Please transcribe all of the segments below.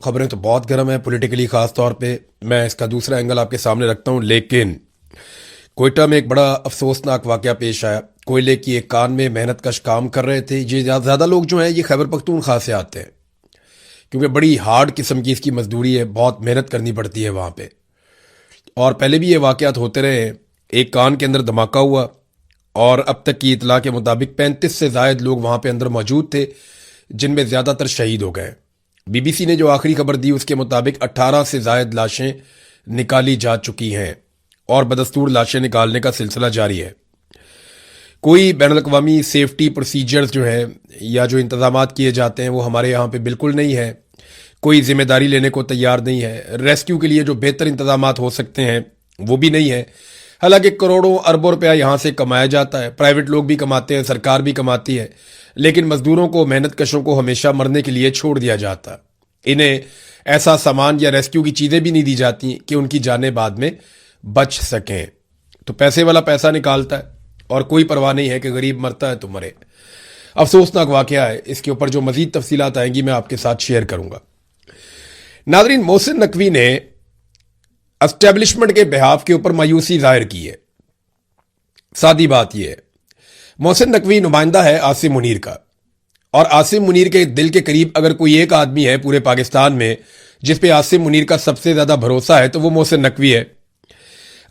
खबरें तो बहुत गर्म है पॉलिटिकली, खास तौर पे मैं इसका दूसरा एंगल आपके सामने रखता हूं। लेकिन कोयटा में एक बड़ा अफसोसनाक वाकया पेश आया। कोयले की एक कान में मेहनतकश काम कर रहे थे। ये ज़्यादा लोग जो हैं ये खैबर पख्तूनख्वा से आते हैं, क्योंकि बड़ी हार्ड किस्म की इसकी मजदूरी है, बहुत मेहनत करनी पड़ती है वहाँ पे। और पहले भी ये वाकयात होते रहे हैं। एक कान के अंदर धमाका हुआ और अब तक की इतला के मुताबिक 35 से ज़ायद लोग वहाँ पे अंदर मौजूद थे, जिनमें ज़्यादातर शहीद हो गए। बीबीसी ने जो आखिरी खबर दी उसके मुताबिक 18 से ज़ायद लाशें निकाली जा चुकी हैं और बदस्तूर लाशें निकालने का सिलसिला जारी है। कोई बैनुल-अक़वामी सेफ्टी प्रोसीजर्स जो है या जो इंतजामात किए जाते हैं वो हमारे यहाँ पे बिल्कुल नहीं है। कोई जिम्मेदारी लेने को तैयार नहीं है। रेस्क्यू के लिए जो बेहतर इंतजामात हो सकते हैं वो भी नहीं है। हालांकि करोड़ों अरबों रुपया यहाँ से कमाया जाता है, प्राइवेट लोग भी कमाते हैं, सरकार भी कमाती है, लेकिन मजदूरों को, मेहनत कशों को हमेशा मरने के लिए छोड़ दिया जाता है। इन्हें ऐसा सामान या रेस्क्यू की चीज़ें भी नहीं दी जाती कि उनकी जानें बाद में बच सकें। तो पैसे वाला पैसा निकालता है और कोई परवाह नहीं है कि गरीब मरता है तो मरे। अफसोसनाक वाकया है। इसके ऊपर जो मजीद तफसीलात आएंगी मैं आपके साथ शेयर करूंगा। नादरीन, मोहसिन नकवी ने एस्टेब्लिशमेंट के बिहाफ के ऊपर मायूसी जाहिर की है। सादी बात यह है, मोहसिन नकवी नुमाइंदा है आसिम मुनीर का, और आसिम मुनीर के दिल के करीब अगर कोई एक आदमी है पूरे पाकिस्तान में जिस पे आसिम मुनीर का सबसे ज्यादा भरोसा है तो वो मोहसिन नकवी है।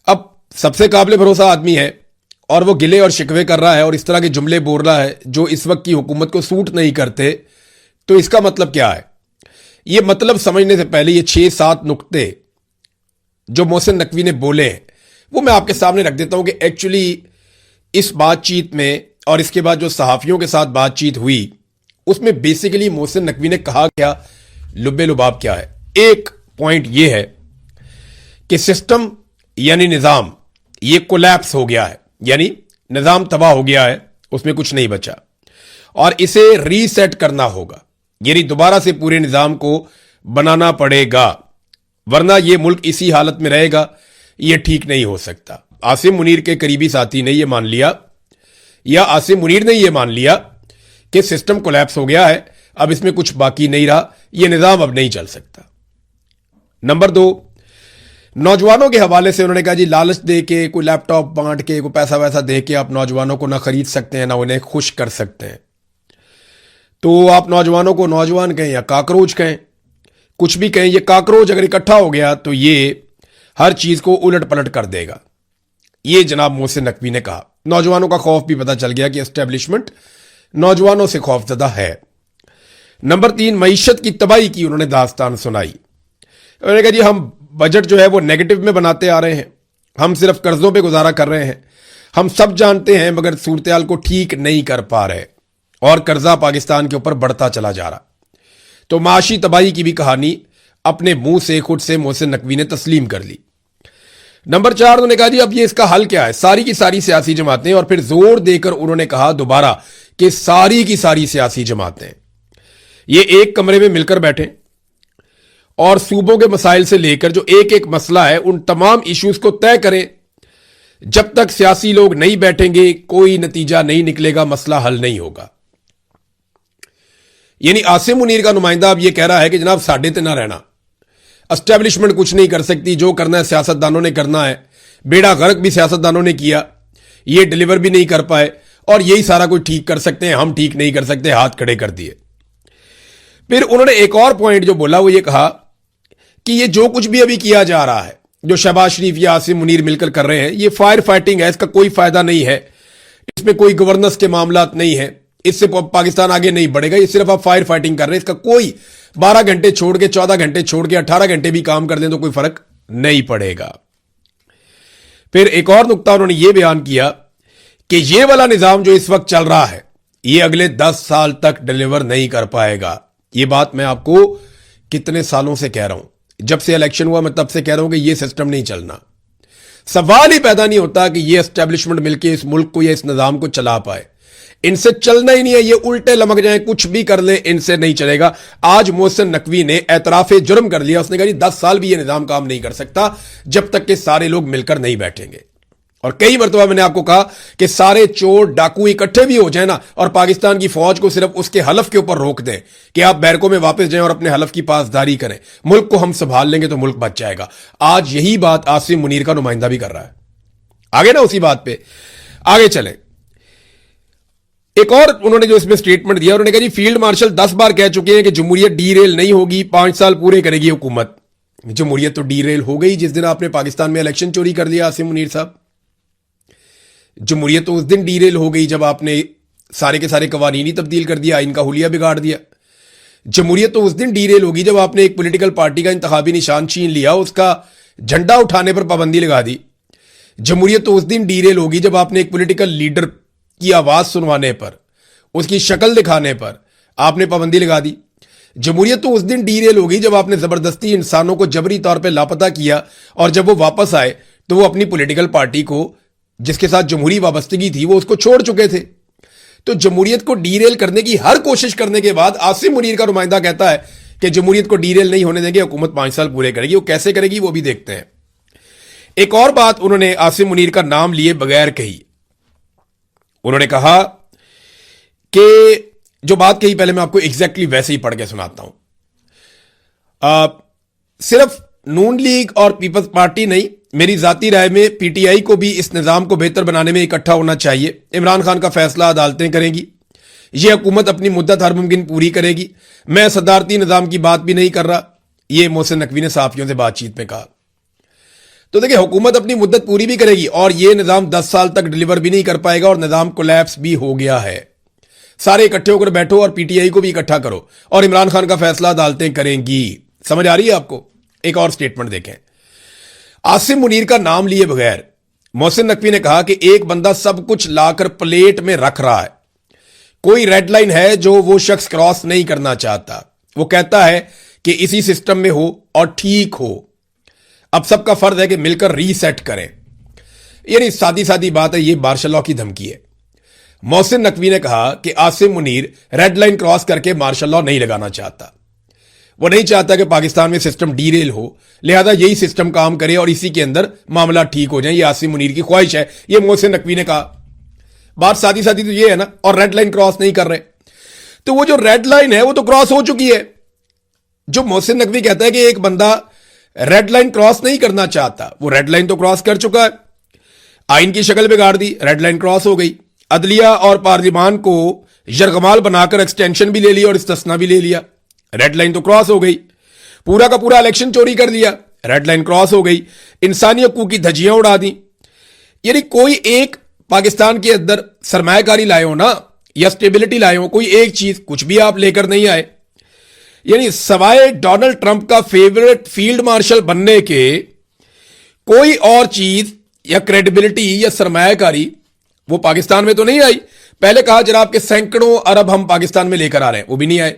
अब सबसे काबिल भरोसा आदमी है और वो गिले और शिकवे कर रहा है और इस तरह के जुमले बोल रहा है जो इस वक्त की हुकूमत को सूट नहीं करते। तो इसका मतलब क्या है? ये मतलब समझने से पहले ये 6-7 नुक्ते जो मोहसिन नकवी ने बोले हैं वो मैं आपके सामने रख देता हूं कि एक्चुअली इस बातचीत में और इसके बाद जो सहाफियों के साथ बातचीत हुई उसमें बेसिकली मोहसिन नकवी ने कहा क्या, लुब्बे लुबाब क्या है। एक पॉइंट ये है कि सिस्टम यानी निजाम ये कोलैप्स हो गया है, यानी निजाम तबाह हो गया है, उसमें कुछ नहीं बचा और इसे रीसेट करना होगा, यानी दोबारा से पूरे निजाम को बनाना पड़ेगा, वरना यह मुल्क इसी हालत में रहेगा। यह ठीक नहीं हो सकता। आसिम मुनीर के करीबी साथी ने यह मान लिया या आसिम मुनीर ने यह मान लिया कि सिस्टम कोलैप्स हो गया है, अब इसमें कुछ बाकी नहीं रहा, यह निजाम अब नहीं चल सकता। नंबर 2, नौजवानों के हवाले से उन्होंने कहा जी लालच दे के, कोई लैपटॉप बांट के, कोई पैसा वैसा दे के आप नौजवानों को ना खरीद सकते हैं ना उन्हें खुश कर सकते हैं। तो आप नौजवानों को नौजवान कहें या काकरोच कहें, कुछ भी कहें, ये काकरोच अगर इकट्ठा हो गया तो ये हर चीज को उलट पलट कर देगा। ये जनाब मोहसिन नकवी ने कहा। नौजवानों का खौफ भी पता चल गया कि एस्टेब्लिशमेंट नौजवानों से खौफजदा है। नंबर 3, मईशत की तबाही की उन्होंने दास्तान सुनाई। उन्होंने कहा जी हम बजट जो है वो नेगेटिव में बनाते आ रहे हैं, हम सिर्फ कर्जों पे गुजारा कर रहे हैं, हम सब जानते हैं मगर सूरत-ए-हाल को ठीक नहीं कर पा रहे और कर्जा पाकिस्तान के ऊपर बढ़ता चला जा रहा। तो माशी तबाही की भी कहानी अपने मुंह से खुद से मोहसिन नकवी ने तस्लीम कर ली। नंबर 4, उन्होंने कहा जी अब ये इसका हल क्या है, सारी की सारी सियासी जमातें, और फिर जोर देकर उन्होंने कहा दोबारा कि सारी की सारी सियासी जमातें ये एक कमरे में मिलकर बैठे और सूबों के मसाइल से लेकर जो एक एक मसला है उन तमाम इश्यूज को तय करें। जब तक सियासी लोग नहीं बैठेंगे कोई नतीजा नहीं निकलेगा, मसला हल नहीं होगा। यानी आसिम मुनीर का नुमाइंदा अब यह कह रहा है कि जनाब साडे ते ना रहना, एस्टेब्लिशमेंट कुछ नहीं कर सकती, जो करना है सियासतदानों ने करना है। बेड़ा गर्क भी सियासतदानों ने किया, ये डिलीवर भी नहीं कर पाए और यही सारा कुछ ठीक कर सकते हैं, हम ठीक नहीं कर सकते, हाथ खड़े कर दिए। फिर उन्होंने एक और पॉइंट जो बोला वो ये कहा कि ये जो कुछ भी अभी किया जा रहा है, जो शहबाज शरीफ या आसिम मुनीर मिलकर कर रहे हैं, ये फायर फाइटिंग है, इसका कोई फायदा नहीं है, इसमें कोई गवर्नेंस के मामलात नहीं है, इससे पाकिस्तान आगे नहीं बढ़ेगा, ये सिर्फ आप फायर फाइटिंग कर रहे हैं, इसका कोई 12 घंटे छोड़ के, 14 घंटे छोड़ के, 18 घंटे भी काम कर दें तो कोई फर्क नहीं पड़ेगा। फिर एक और नुक्ता उन्होंने ये बयान किया कि ये वाला निजाम जो इस वक्त चल रहा है ये अगले 10 साल तक डिलीवर नहीं कर पाएगा। ये बात मैं आपको कितने सालों से कह रहा हूं, जब से इलेक्शन हुआ मैं तब से कह रहा हूं कि यह सिस्टम नहीं चलना। सवाल ही पैदा नहीं होता कि यह एस्टेब्लिशमेंट मिलकर इस मुल्क को या इस निजाम को चला पाए। इनसे चलना ही नहीं है, ये उल्टे लमक जाए, कुछ भी कर ले, इनसे नहीं चलेगा। आज मोहसिन नकवी ने एतराफे जुर्म कर लिया, उसने कहा जी 10 साल भी ये निजाम काम नहीं कर सकता जब तक कि सारे लोग मिलकर नहीं बैठेंगे। और कई मरतबा मैंने आपको कहा कि सारे चोर डाकू इकट्ठे भी हो जाए ना और पाकिस्तान की फौज को सिर्फ उसके हलफ के ऊपर रोक दें कि आप बैरकों में वापस जाएं और अपने हलफ की पासदारी करें, मुल्क को हम संभाल लेंगे तो मुल्क बच जाएगा। आज यही बात आसिम मुनीर का नुमाइंदा भी कर रहा है। आगे ना उसी बात पे आगे चले। एक और उन्होंने जो इसमें स्टेटमेंट दिया, उन्होंने कहा जी फील्ड मार्शल 10 बार कह चुके हैं कि जमहूरियत डीरेल नहीं होगी, 5 साल पूरे करेगी हुकूमत। जमहूरियत तो डीरेल हो गई जिस दिन आपने पाकिस्तान में इलेक्शन चोरी कर दिया आसिम मुनीर साहब। जमहूरियत तो उस दिन डीरेल हो गई जब आपने सारे के सारे कवानीन ही तब्दील कर दिया, आइन का हुलिया बिगाड़ दिया। जमहूरियत तो उस दिन डीरेल होगी जब आपने एक पॉलिटिकल पार्टी का इंतखाबी निशान छीन लिया, उसका झंडा उठाने पर पाबंदी लगा दी। जमहूरियत तो उस दिन डीरेल होगी जब आपने एक पॉलिटिकल लीडर की आवाज सुनवाने पर, उसकी शक्ल दिखाने पर आपने पाबंदी लगा दी। जमहूरियत तो उस दिन डीरेल होगी जब आपने जबरदस्ती इंसानों को जबरी तौर पर लापता किया और जब वो वापस आए तो वो अपनी पॉलिटिकल पार्टी को जिसके साथ जमहूरी वाबस्तगी थी वो उसको छोड़ चुके थे। तो जमहूरियत को डीरेल करने की हर कोशिश करने के बाद आसिम मुनीर का नुमाइंदा कहता है कि जमहूरियत को डीरेल नहीं होने देंगे, हुकूमत 5 साल पूरे करेगी। वो कैसे करेगी वो भी देखते हैं। एक और बात उन्होंने आसिम मुनीर का नाम लिए बगैर कही। उन्होंने कहा कि जो बात कही पहले मैं आपको एग्जैक्टली वैसे ही पढ़ के सुनाता हूं। सिर्फ नून लीग और पीपल्स पार्टी नहीं, मेरी जाती राय में पीटीआई को भी इस निजाम को बेहतर बनाने में इकट्ठा होना चाहिए। इमरान खान का फैसला अदालतें करेंगी, यह हुकूमत अपनी मुद्दत हर मुमकिन पूरी करेगी। मैं सदारती निजाम की बात भी नहीं कर रहा, यह मोहसिन नकवी ने सहाफियों से बातचीत में कहा। तो देखिए, हुकूमत अपनी मुद्दत पूरी भी करेगी और यह निजाम 10 साल तक डिलीवर भी नहीं कर पाएगा और निजाम कोलैप्स भी हो गया है। सारे इकट्ठे होकर बैठो और पीटीआई को भी इकट्ठा करो और इमरान खान का फैसला अदालतें करेंगी। समझ आ रही है आपको? एक और स्टेटमेंट देखें। आसिम मुनीर का नाम लिए बगैर मोहसिन नकवी ने कहा कि एक बंदा सब कुछ लाकर प्लेट में रख रहा है, कोई रेड लाइन है जो वो शख्स क्रॉस नहीं करना चाहता। वो कहता है कि इसी सिस्टम में हो और ठीक हो, अब सबका फर्ज है कि मिलकर रीसेट करें। यानी सादी सादी बात है, ये मार्शल लॉ की धमकी है। मोहसिन नकवी ने कहा कि Asim Munir red line cross करके मार्शल लॉ नहीं लगाना चाहता। वो नहीं चाहता कि पाकिस्तान में सिस्टम डीरेल हो, लिहाजा यही सिस्टम काम करे और इसी के अंदर मामला ठीक हो जाए। ये आसिम मुनीर की ख्वाहिश है, ये मोहसिन नकवी ने कहा। बात सादी सादी तो ये है ना, और रेड लाइन क्रॉस नहीं कर रहे। तो वो जो रेड लाइन है वो तो क्रॉस हो चुकी है। जो मोहसिन नकवी कहता है कि एक बंदा रेड लाइन क्रॉस नहीं करना चाहता, वो रेड लाइन तो क्रॉस कर चुका है। आइन की शक्ल बिगाड़ दी, रेड लाइन क्रॉस हो गई। अदलिया और पार्लिमान को यरगमाल बनाकर एक्सटेंशन भी ले लिया और इस्तिस्ना भी ले लिया, रेड लाइन तो क्रॉस हो गई। पूरा का पूरा इलेक्शन चोरी कर लिया, रेड लाइन क्रॉस हो गई। इंसानी हकूक की धज्जियां उड़ा दी। यानी कोई एक पाकिस्तान के अंदर सरमायाकारी लाए हो ना, या स्टेबिलिटी लाए हो, कोई एक चीज कुछ भी आप लेकर नहीं आए। यानी सवाए डोनाल्ड ट्रंप का फेवरेट फील्ड मार्शल बनने के कोई और चीज या क्रेडिबिलिटी या सरमायाकारी वो पाकिस्तान में तो नहीं आई। पहले कहा जनाब के सैकड़ों अरब हम पाकिस्तान में लेकर आ रहे हैं, वो भी नहीं आए।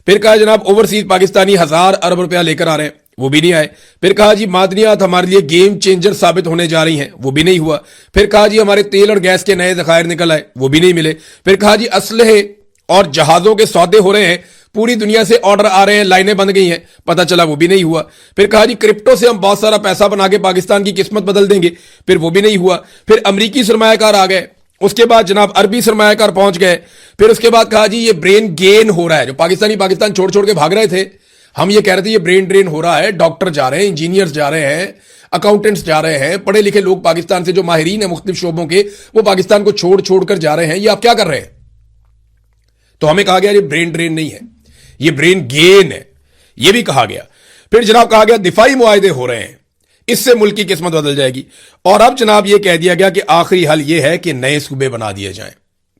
फिर कहा जनाब ओवरसीज पाकिस्तानी 1000 अरब रुपया लेकर आ रहे हैं, वो भी नहीं आए। फिर कहा जी मादनियात हमारे लिए गेम चेंजर साबित होने जा रही हैं, वो भी नहीं हुआ। फिर कहा जी हमारे तेल और गैस के नए जखायर निकल आए, वो भी नहीं मिले। फिर कहा जी असलहे और जहाजों के सौदे हो रहे हैं, पूरी दुनिया से ऑर्डर आ रहे हैं, लाइनें बंद गई हैं, पता चला वो भी नहीं हुआ। फिर कहा जी क्रिप्टो से हम बहुत सारा पैसा बना के पाकिस्तान की किस्मत बदल देंगे, फिर वो भी नहीं हुआ। फिर अमरीकी सरमायाकार आ गए, उसके बाद जनाब अरबी सरमायाकार पहुंच गए। फिर उसके बाद कहा जी ये ब्रेन गेन हो रहा है, जो पाकिस्तानी पाकिस्तान छोड़ छोड़ के भाग रहे थे, हम ये कह रहे थे ये ब्रेन ड्रेन हो रहा है, डॉक्टर जा रहे हैं, इंजीनियर्स जा रहे हैं, अकाउंटेंट्स जा रहे हैं, पढ़े लिखे लोग पाकिस्तान से जो माहिरीन है मुख्तलिफ शोबों के, वो पाकिस्तान को छोड़ छोड़ कर जा रहे हैं, ये आप क्या कर रहे हैं? तो हमें कहा गया ये ब्रेन ड्रेन नहीं है, ये ब्रेन गेन है, ये भी कहा गया। फिर जनाब कहा गया दिफाई मुआहदे हो रहे हैं, इससे मुल्क की किस्मत बदल जाएगी। और अब जनाब यह कह दिया गया कि आखिरी हल यह है कि नए सूबे बना दिए जाएं,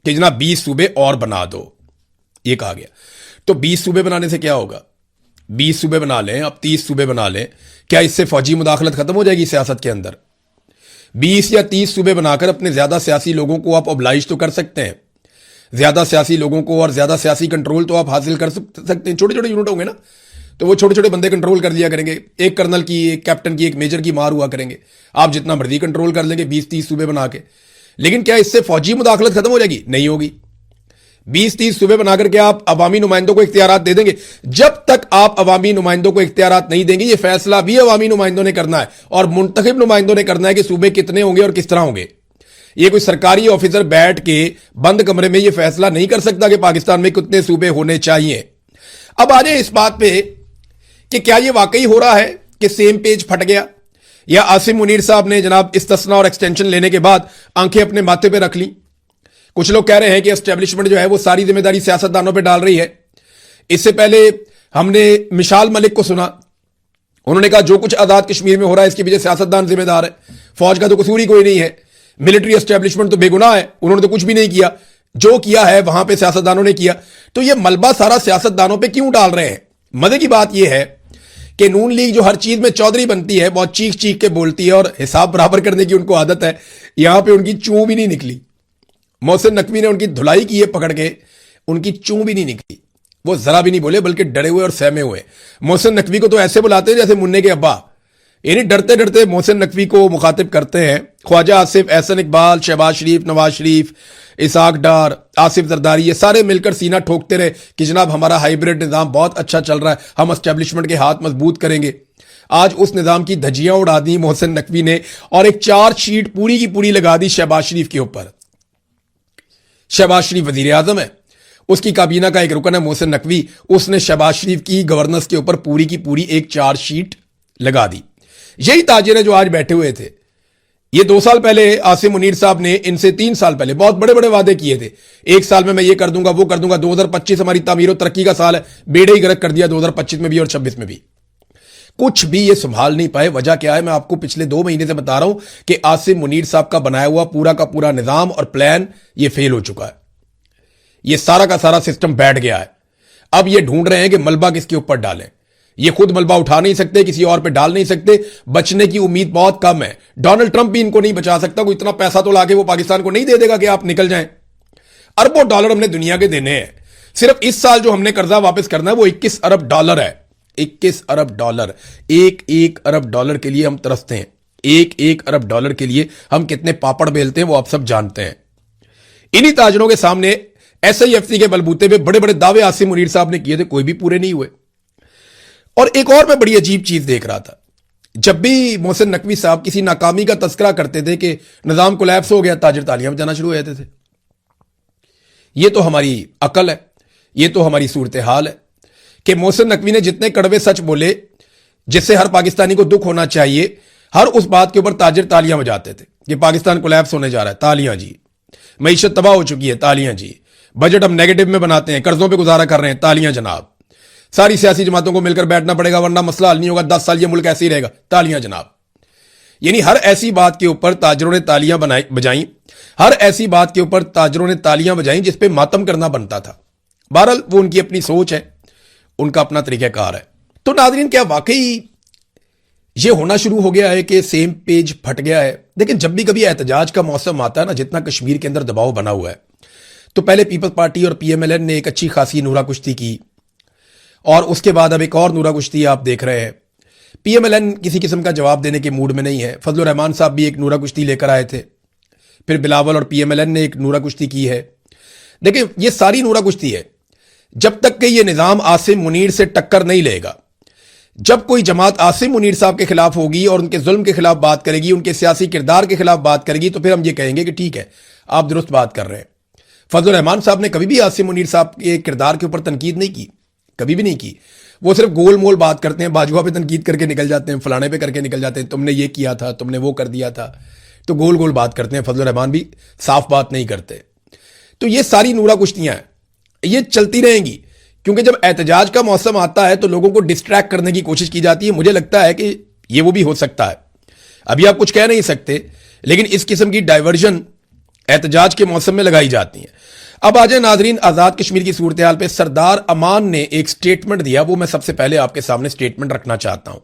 कि जनाब 20 सूबे और बना दो, यह कहा गया। तो 20 सूबे बनाने से क्या होगा? 20 सूबे बना लें, अब 30 सूबे बना लें, क्या इससे फौजी मुदाखलत खत्म हो जाएगी सियासत के अंदर? 20 या 30 सूबे बनाकर अपने ज्यादा सियासी लोगों को आप ऑब्लाइज तो कर सकते हैं, ज्यादा सियासी लोगों को और ज्यादा सियासी कंट्रोल तो आप हासिल कर सकते हैं। छोटे छोटे यूनिट होंगे ना, तो वो छोटे छोटे बंदे कंट्रोल कर लिया करेंगे, एक कर्नल की, एक कैप्टन की, एक मेजर की मार हुआ करेंगे, आप जितना मर्जी कंट्रोल कर लेंगे 20-30 सूबे बना के। लेकिन क्या इससे फौजी मुदाखलत खत्म हो जाएगी? नहीं होगी। 20-30 सूबे बनाकर के आप अवामी नुमाइंदों को इख्तियारात दे देंगे। जब तक आप अवामी नुमाइंदों को इख्तियारात नहीं देंगे, ये फैसला भी अवामी नुमाइंदों ने करना है और मुंतखब नुमाइंदों ने करना है कि सूबे कितने होंगे और किस तरह होंगे। ये कोई सरकारी ऑफिसर बैठ के बंद कमरे में ये फैसला नहीं कर सकता कि पाकिस्तान में कितने सूबे होने चाहिए। अब आ जाए इस बात पे कि क्या ये वाकई हो रहा है कि सेम पेज फट गया, या आसिम मुनीर साहब ने जनाब इस्तिस्ना और एक्सटेंशन लेने के बाद आंखें अपने माथे पे रख ली। कुछ लोग कह रहे हैं कि एस्टेब्लिशमेंट जो है वो सारी जिम्मेदारी सियासतदानों पे डाल रही है। इससे पहले हमने मिशाल मलिक को सुना, उन्होंने कहा जो कुछ आजाद कश्मीर में हो रहा है इसके पीछे सियासतदान जिम्मेदार है, फौज का तो कसूर ही कोई नहीं है, मिलिट्री एस्टेब्लिशमेंट तो बेगुनाह है, उन्होंने तो कुछ भी नहीं किया, जो किया है वहां पे सियासतदानों ने किया। तो ये मलबा सारा सियासतदानों पे क्यों डाल रहे हैं? मजे की बात यह है कि नून लीग जो हर चीज में चौधरी बनती है, बहुत चीख चीख के बोलती है और हिसाब बराबर करने की उनको आदत है, यहां पे उनकी चूं भी नहीं निकली। मोहसिन नकवी ने उनकी धुलाई की है पकड़ के, उनकी चूं भी नहीं निकली, वो जरा भी नहीं बोले बल्कि डरे हुए और सहमे हुए। मोहसिन नकवी को तो ऐसे बुलाते हैं जैसे मुन्ने के अब्बा, यानी डरते डरते मोहसिन नकवी को मुखातिब करते हैं। ख्वाजा आसिफ, एहसन इकबाल, शहबाज शरीफ, नवाज शरीफ, इसाक डार, आसिफ जरदारी, ये सारे मिलकर सीना ठोकते रहे कि जनाब हमारा हाइब्रिड निजाम बहुत अच्छा चल रहा है, हम एस्टेब्लिशमेंट के हाथ मजबूत करेंगे। आज उस निजाम की धज्जियां उड़ा दी मोहसिन नकवी ने और एक चार्जशीट पूरी की पूरी लगा दी शहबाज शरीफ के ऊपर। शहबाज शरीफ वजीर आजम है, उसकी काबीना का एक रुकन है मोहसिन नकवी, उसने शहबाज शरीफ की गवर्नेंस के ऊपर पूरी की पूरी एक चार्जशीट लगा दी। यही ताजिर है जो आज बैठे हुए थे। ये 2 साल पहले आसिम मुनीर साहब ने इनसे 3 साल पहले बहुत बड़े बड़े वादे किए थे, 1 साल में मैं ये कर दूंगा वो कर दूंगा, 2025 हमारी तामीर और तरक्की का साल है, बेड़े ही गर्क कर दिया 2025 में भी और 26 में भी। कुछ भी ये संभाल नहीं पाए। वजह क्या है? मैं आपको पिछले 2 महीने से बता रहा हूं कि आसिम मुनीर साहब का बनाया हुआ पूरा का पूरा निजाम और प्लान ये फेल हो चुका है। ये सारा का सारा सिस्टम बैठ गया है। अब ये ढूंढ रहे हैं कि मलबा किसके ऊपर डालें। ये खुद मलबा उठा नहीं सकते, किसी और पे डाल नहीं सकते, बचने की उम्मीद बहुत कम है। डोनाल्ड ट्रंप भी इनको नहीं बचा सकता। कोई इतना पैसा तो लाके वो पाकिस्तान को नहीं दे देगा कि आप निकल जाएं। अरबों डॉलर हमने दुनिया के देने हैं। सिर्फ इस साल जो हमने कर्जा वापस करना है वो 21 अरब डॉलर है। 21 अरब डॉलर, एक अरब डॉलर के लिए हम तरसते हैं। एक अरब डॉलर के लिए हम कितने पापड़ बेलते हैं वो आप सब जानते हैं। इन्हीं ताजरों के सामने SIFC के बलबूते पे बड़े बड़े दावे आसिम मुनीर साहब ने किए थे, कोई भी पूरे नहीं हुए। और एक और मैं बड़ी अजीब चीज देख रहा था, जब भी मोहसिन नकवी साहब किसी नाकामी का तस्करा करते थे कि निजाम कोलैप्स हो गया, ताजिर तालियां बजाना शुरू हो जाते थे। ये तो हमारी अकल है, ये तो हमारी सूरत हाल है कि मोहसिन नकवी ने जितने कड़वे सच बोले जिससे हर पाकिस्तानी को दुख होना चाहिए, हर उस बात के ऊपर ताजिर तालियां बजाते थे कि पाकिस्तान कोलैप्स होने जा रहा है, तालियां जी, मईशत तबाह हो चुकी है, तालियां जी, बजट हम नेगेटिव में बनाते हैं, कर्जों पे गुजारा कर रहे हैं, तालियां जनाब, सारी सियासी जमातों को मिलकर बैठना पड़ेगा वरना मसला हल नहीं होगा, 10 साल ये मुल्क ऐसे ही रहेगा, तालियां जनाब। यानी हर ऐसी बात के ऊपर ताजरों ने तालियां बजाई, हर ऐसी बात के ऊपर ताजरों ने तालियां बजाई जिस पे मातम करना बनता था। बहरहाल वो उनकी अपनी सोच है, उनका अपना तरीकाकार है। तो नाज़रीन, क्या वाकई ये होना शुरू हो गया है कि सेम पेज फट गया है? लेकिन जब भी कभी एहतजाज का मौसम आता है ना, जितना कश्मीर के अंदर दबाव बना हुआ है, तो पहले पीपल्स पार्टी और PMLN ने एक अच्छी खासी नूरा कुश्ती की और उसके बाद अब एक और नूरा कुश्ती आप देख रहे हैं। PMLN किसी किस्म का जवाब देने के मूड में नहीं है। फजलुर रहमान साहब भी एक नूरा कुश्ती लेकर आए थे, फिर बिलावल और PMLN ने एक नूरा कुश्ती की है। देखिए, ये सारी नूरा कुश्ती है जब तक कि ये निजाम आसिम मुनीर से टक्कर नहीं लेगा। जब कोई जमात आसिम मुनीर साहब के खिलाफ होगी और उनके जुल्म के खिलाफ बात करेगी, उनके सियासी किरदार के खिलाफ बात करेगी, तो फिर हम ये कहेंगे कि ठीक है, आप दुरुस्त बात कर रहे हैं। फजलुर रहमान साहब ने कभी भी आसिम मुनीर साहब के किरदार के ऊपर तनकीद नहीं की, कभी भी नहीं की। वो सिर्फ गोल मोल बात करते हैं, बाजुआ पे तनकीद करके निकल जाते हैं, फलाने पे करके निकल जाते हैं, तुमने ये किया था, तुमने वो कर दिया था, तो गोल गोल बात करते हैं। फजलुर रहमान भी साफ बात नहीं करते। तो ये सारी नूरा कुश्तियां हैं, ये चलती रहेंगी, क्योंकि जब एहतजाज का मौसम आता है तो लोगों को डिस्ट्रैक्ट करने की कोशिश की जाती है। मुझे लगता है कि ये वो भी हो सकता है। अभी आप कुछ कह नहीं सकते, लेकिन इस किस्म की डायवर्जन एहतजाज के मौसम में लगाई जाती है। अब आ जाए नाजरीन आजाद कश्मीर की सूरत हाल पे। सरदार अमान ने एक स्टेटमेंट दिया, वो मैं सबसे पहले आपके सामने स्टेटमेंट रखना चाहता हूं।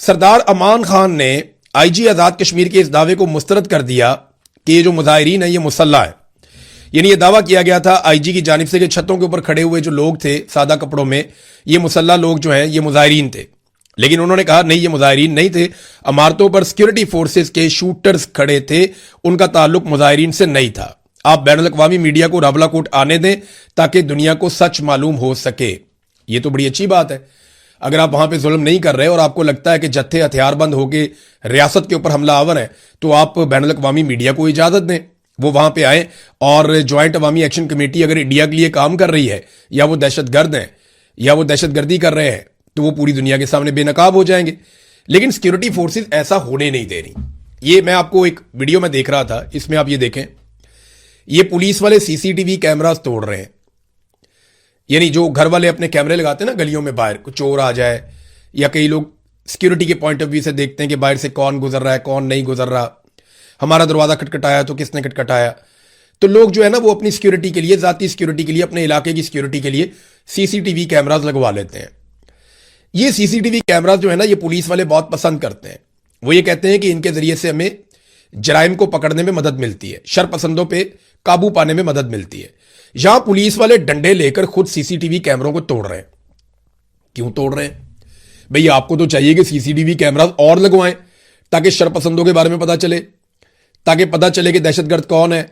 सरदार अमान खान ने IG आजाद कश्मीर के इस दावे को मुस्तरद कर दिया कि ये जो मुजाहिरीन है ये मुसल्ला है। यानी ये दावा किया गया था IG की जानिब से कि छतों के ऊपर खड़े हुए जो लोग थे सादा कपड़ों में, ये मुसल्ला लोग जो हैं ये मुजाहिरीन थे। लेकिन उन्होंने कहा नहीं, ये मुजाहिरीन नहीं थे, इमारतों पर सिक्योरिटी फोर्सेस के शूटर्स खड़े थे, उनका ताल्लुक मुजाहिरीन से नहीं था। आप बैनुल अक़वामी मीडिया को रावलाकोट आने दें ताकि दुनिया को सच मालूम हो सके। ये तो बड़ी अच्छी बात है। अगर आप वहां पे जुल्म नहीं कर रहे और आपको लगता है कि जत्थे हथियारबंद होकर रियासत के ऊपर हमलावर है, तो आप बैनुल अक़वामी मीडिया को इजाजत दें, वो वहां पे आए। और ज्वाइंट अवामी एक्शन कमेटी अगर इंडिया के लिए काम कर रही है या वो दहशतगर्द हैं या वो दहशतगर्दी कर रहे हैं, तो वो पूरी दुनिया के सामने बेनकाब हो जाएंगे। लेकिन सिक्योरिटी फोर्सेस ऐसा होने नहीं दे रही। ये मैं आपको एक वीडियो में देख रहा था, इसमें आप ये देखें, ये पुलिस वाले सीसीटीवी कैमरास तोड़ रहे हैं। यानी जो घर वाले अपने कैमरे लगाते हैं ना गलियों में, बाहर कुछ चोर आ जाए या कई लोग सिक्योरिटी के पॉइंट ऑफ व्यू से देखते हैं कि बाहर से कौन गुजर रहा है कौन नहीं गुजर रहा, हमारा दरवाजा खटखटाया तो किसने खटखटाया। तो लोग जो है ना वो अपनी सिक्योरिटी के लिए, जाती सिक्योरिटी के लिए, अपने इलाके की सिक्योरिटी के लिए सीसीटीवी कैमरास लगवा लेते हैं। ये सीसीटीवी कैमरास जो है ना ये पुलिस वाले बहुत पसंद करते हैं। वो ये कहते हैं कि इनके जरिए से हमें जराइम को पकड़ने में मदद मिलती है, शरपसंदों पे काबू पाने में मदद मिलती है। यहां पुलिस वाले डंडे लेकर खुद सीसीटीवी कैमरों को तोड़ रहे हैं। क्यों तोड़ रहे हैं भाई? आपको तो चाहिए कि सीसीटीवी कैमरास और लगवाएं ताकि शरपसंदों के बारे में पता चले, ताकि पता चले कि दहशतगर्द कौन है,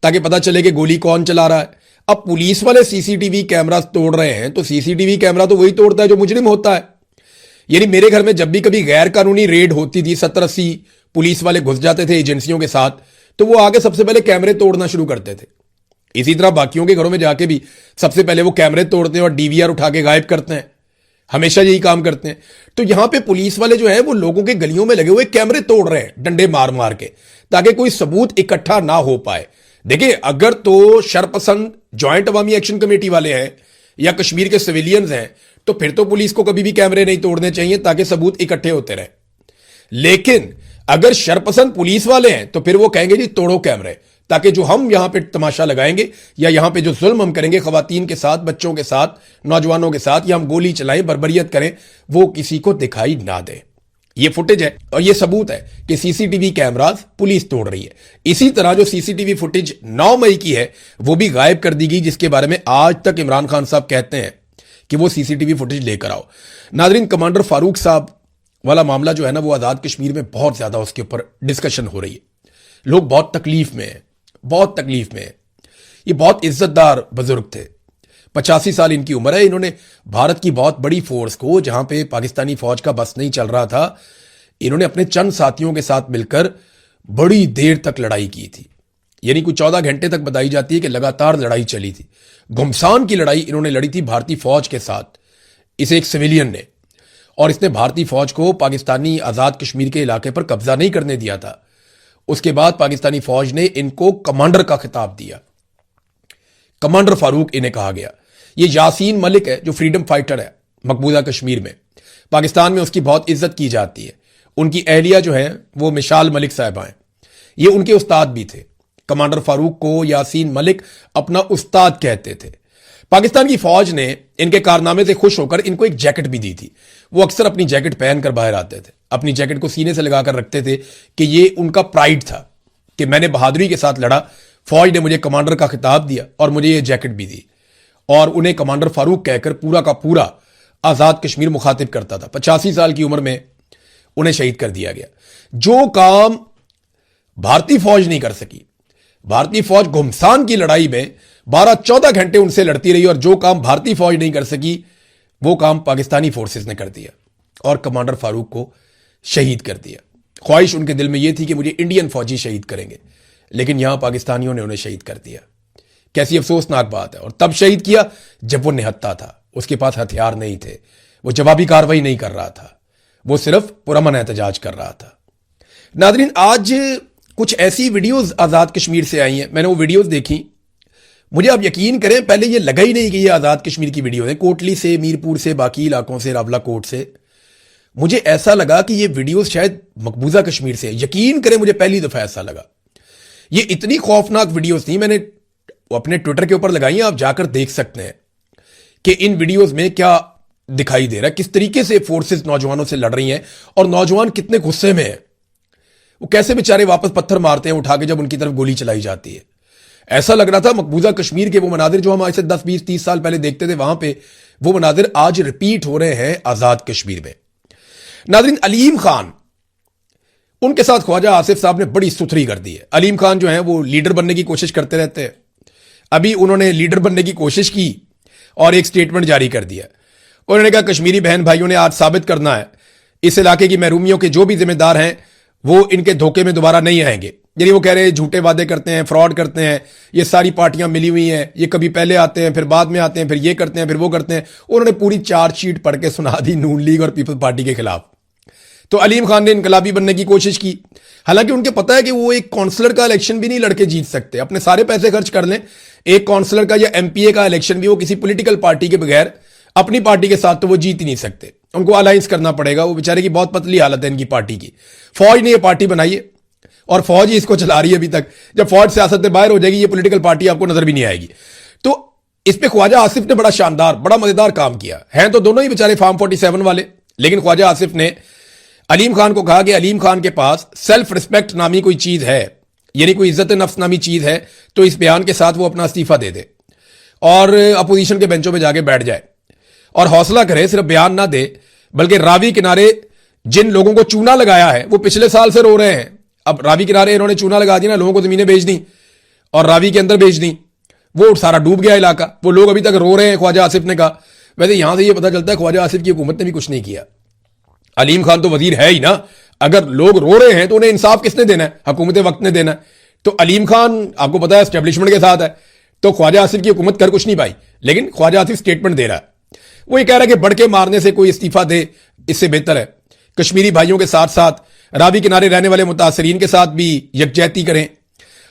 ताकि पता चले कि गोली कौन चला रहा है। अब पुलिस वाले सीसीटीवी कैमरास तोड़ रहे हैं तो सीसीटीवी कैमरा तो वही तोड़ता है जो मुजरिम होता है। यानी मेरे घर में जब भी कभी गैर कानूनी रेड होती थी, 70-80 पुलिस वाले घुस जाते थे एजेंसियों के साथ, तो वो आगे सबसे पहले कैमरे तोड़ना शुरू करते थे। इसी तरह बाकियों के घरों में जाके भी सबसे पहले वो कैमरे तोड़ते हैं और डीवीआर उठा के गायब करते हैं। हमेशा यही काम करते हैं। तो यहां पे पुलिस वाले जो है वो लोगों के गलियों में लगे हुए कैमरे तोड़ रहे हैं डंडे मार मार के, ताकि कोई सबूत इकट्ठा ना हो पाए। देखिए, अगर तो शरपसंद ज्वाइंट अवामी एक्शन कमेटी वाले हैं या कश्मीर के सिविलियंस हैं, तो फिर तो पुलिस को कभी भी कैमरे नहीं तोड़ने चाहिए ताकि सबूत इकट्ठे होते रहे। लेकिन अगर शरपसंद पुलिस वाले हैं तो फिर वो कहेंगे जी तोड़ो कैमरे, ताकि जो हम यहां पे तमाशा लगाएंगे या यहां पे जो जुल्म हम करेंगे खवातीन के साथ, बच्चों के साथ, नौजवानों के साथ, या हम गोली चलाएं, बर्बरियत करें, वो किसी को दिखाई ना दे। ये फुटेज है और ये सबूत है कि सीसीटीवी कैमरास पुलिस तोड़ रही है। इसी तरह जो सीसीटीवी फुटेज 9 मई की है वो भी गायब कर दी गई, जिसके बारे में आज तक इमरान खान साहब कहते हैं कि वो सीसीटीवी फुटेज लेकर आओ। नाजरीन, कमांडर फारूक साहब वाला मामला जो है ना वो आजाद कश्मीर में बहुत ज्यादा उसके ऊपर डिस्कशन हो रही है। लोग बहुत तकलीफ में है, बहुत तकलीफ में है। ये बहुत इज्जतदार बुजुर्ग थे, 85 साल इनकी उम्र है। इन्होंने भारत की बहुत बड़ी फोर्स को, जहां पे पाकिस्तानी फौज का बस नहीं चल रहा था, इन्होंने अपने चंद साथियों के साथ मिलकर बड़ी देर तक लड़ाई की थी। यानी कुछ 14 घंटे तक बताई जाती है कि लगातार लड़ाई चली थी। घुमसान की लड़ाई इन्होंने लड़ी थी भारतीय फौज के साथ, इसे एक सिविलियन ने, और इसने भारतीय फौज को पाकिस्तानी आजाद कश्मीर के इलाके पर कब्जा नहीं करने दिया था। उसके बाद पाकिस्तानी फौज ने इनको कमांडर का खिताब दिया, कमांडर फारूक इन्हें कहा गया। ये यासीन मलिक है जो फ्रीडम फाइटर है मकबूजा कश्मीर में, पाकिस्तान में उसकी बहुत इज्जत की जाती है। उनकी अहलिया जो है वो मिशाल मलिक साहिबा हैं, ये उनके उस्ताद भी थे। कमांडर फारूक को यासीन मलिक अपना उस्ताद कहते थे। पाकिस्तान की फौज ने इनके कारनामे से खुश होकर इनको एक जैकेट भी दी थी। वो अक्सर अपनी जैकेट पहनकर बाहर आते थे, अपनी जैकेट को सीने से लगाकर रखते थे कि ये उनका प्राइड था कि मैंने बहादुरी के साथ लड़ा, फौज ने मुझे कमांडर का खिताब दिया और मुझे ये जैकेट भी दी। और उन्हें कमांडर फारूक कहकर पूरा का पूरा आजाद कश्मीर मुखातिब करता था। 85 साल की उम्र में उन्हें शहीद कर दिया गया। जो काम भारतीय फौज नहीं कर सकी, भारतीय फौज घुमसान की लड़ाई में 12-14 घंटे उनसे लड़ती रही, और जो काम भारतीय फौज नहीं कर सकी वो काम पाकिस्तानी फोर्सेस ने कर दिया और कमांडर फारूक को शहीद कर दिया। ख्वाहिश उनके दिल में यह थी कि मुझे इंडियन फौजी शहीद करेंगे, लेकिन यहां पाकिस्तानियों ने उन्हें शहीद कर दिया। कैसी अफसोसनाक बात है। और तब शहीद किया जब वो निहत्था था, उसके पास हथियार नहीं थे, वो जवाबी कार्रवाई नहीं कर रहा था, वो सिर्फ पुरअमन एहतजाज कर रहा था। नादरीन, आज कुछ ऐसी वीडियोस आजाद कश्मीर से आई हैं, मैंने वो वीडियोस देखी, मुझे आप यकीन करें पहले ये लगा ही नहीं कि ये आजाद कश्मीर की वीडियो है। कोटली से, मीरपुर से, बाकी इलाकों से, रावलाकोट से, मुझे ऐसा लगा कि ये वीडियोस शायद मकबूजा कश्मीर से। यकीन करें मुझे पहली दफा ऐसा लगा। ये इतनी खौफनाक वीडियोस थी, मैंने अपने ट्विटर के ऊपर लगाई हैं, आप जाकर देख सकते हैं कि इन वीडियोस में क्या दिखाई दे रहा है, किस तरीके से फोर्सेस नौजवानों से लड़ रही हैं और नौजवान कितने गुस्से में हैं। वो कैसे बेचारे वापस पत्थर मारते हैं उठा के जब उनकी तरफ गोली चलाई जाती है। ऐसा लग रहा था मकबूजा कश्मीर के वो मनाजिर जो हम आज से 10, 20, 30 साल पहले देखते थे वहां पे, वो मनाजिर आज रिपीट हो रहे हैं आजाद कश्मीर में। नाज़रीन, अलीम खान उनके साथ ख्वाजा आसिफ साहब ने बड़ी सुथरी कर दी है। अलीम खान जो है वो लीडर बनने की कोशिश करते रहते हैं। अभी उन्होंने लीडर बनने की कोशिश की और एक स्टेटमेंट जारी कर दिया। उन्होंने कहा कश्मीरी बहन भाइयों ने आज साबित करना है इस इलाके की महरूमियों के जो भी जिम्मेदार हैं वो इनके धोखे में दोबारा नहीं आएंगे। यानी वो कह रहे हैं झूठे वादे करते हैं, फ्रॉड करते हैं, ये सारी पार्टियां मिली हुई हैं, ये कभी पहले आते हैं फिर बाद में आते हैं, फिर ये करते हैं फिर वो करते हैं। उन्होंने पूरी चार्जशीट पढ़ के सुना दी नून लीग और पीपल्स पार्टी के खिलाफ। तो अलीम खान ने इनकलाबी बनने की कोशिश की, हालांकि उनके पता है कि वो एक काउंसलर का इलेक्शन भी नहीं लड़के जीत सकते। अपने सारे पैसे खर्च कर लें, एक काउंसलर का या एमपीए का इलेक्शन भी वो किसी पॉलिटिकल पार्टी के बगैर अपनी पार्टी के साथ तो वो जीत ही नहीं सकते। उनको अलायंस करना पड़ेगा। वो बेचारे की बहुत पतली हालत है इनकी पार्टी की। फौज ने ये पार्टी बनाई है और फौज ही इसको चला रही है अभी तक। जब फौज सियासत से बाहर हो जाएगी ये पॉलिटिकल पार्टी आपको नजर भी नहीं आएगी। तो इस पे ख्वाजा आसिफ ने बड़ा शानदार, बड़ा मजेदार काम किया है। तो दोनों ही बेचारे फार्म 47 वाले, लेकिन ख्वाजा आसिफ ने अलीम खान को कहा कि अलीम खान के पास सेल्फ रिस्पेक्ट नामी कोई चीज है, यानी कोई इज्जत नफ्स नामी चीज है, तो इस बयान के साथ वो अपना इस्तीफा दे दे और अपोजिशन के बेंचों पे जाके बैठ जाए और हौसला करे, सिर्फ बयान ना दे बल्कि रावी किनारे जिन लोगों को चूना लगाया है वो पिछले साल से रो रहे हैं। अब रावी किनारे इन्होंने चूना लगा दिया ना, लोगों को जमीनें बेच दी और रावी के अंदर बेच दी, वो सारा डूब गया इलाका। वो लोग अभी तक रो रहे हैं। ख्वाजा आसिफ ने कहा, वैसे यहां से ये पता चलता है ख्वाजा आसिफ की हुकूमत ने भी कुछ नहीं किया। अलीम खान तो वजीर है ही ना। अगर लोग रो रहे हैं तो उन्हें इंसाफ किसने देना है? हुकूमत वक्त ने देना है। तो अलीम खान आपको पता है एस्टेब्लिशमेंट के साथ है, तो ख्वाजा आसिफ की हुकूमत कर कुछ नहीं पाई, लेकिन ख्वाजा आसिफ स्टेटमेंट दे रहा है। वो ये कह रहा है कि बढ़ के मारने से कोई इस्तीफा दे, इससे बेहतर है कश्मीरी भाइयों के साथ साथ रावी किनारे रहने वाले मुतासरीन के साथ भी यकजहती करें।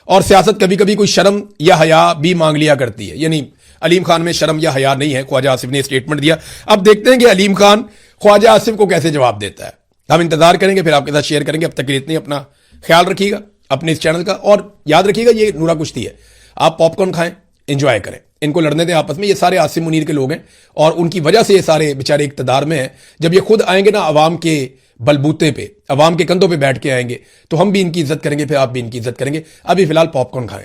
और सियासत कभी कभी कोई शर्म या हया भी मांग लिया करती है, यानी अलीम खान में शर्म या हया नहीं है। ख्वाजा आसिफ ने स्टेटमेंट दिया। अब देखते हैं कि अलीम खान ख्वाजा आसिफ को कैसे जवाब देता है। हम इंतजार करेंगे, फिर आपके साथ शेयर करेंगे। अब तक के लिए इतनी, अपना ख्याल रखिएगा अपने इस चैनल का, और याद रखिएगा ये नूरा कुश्ती है। आप पॉपकॉर्न खाएं, एंजॉय करें, इनको लड़ने दें आपस में। ये सारे आसिम मुनीर के लोग हैं और उनकी वजह से ये सारे बेचारे इक्तदार में हैं। जब ये खुद आएंगे ना अवाम के बलबूते पे, अवाम के कंधों पे बैठ के आएंगे, तो हम भी इनकी इज्जत करेंगे, फिर आप भी इनकी इज्जत करेंगे। अभी फिलहाल पॉपकॉर्न खाएं।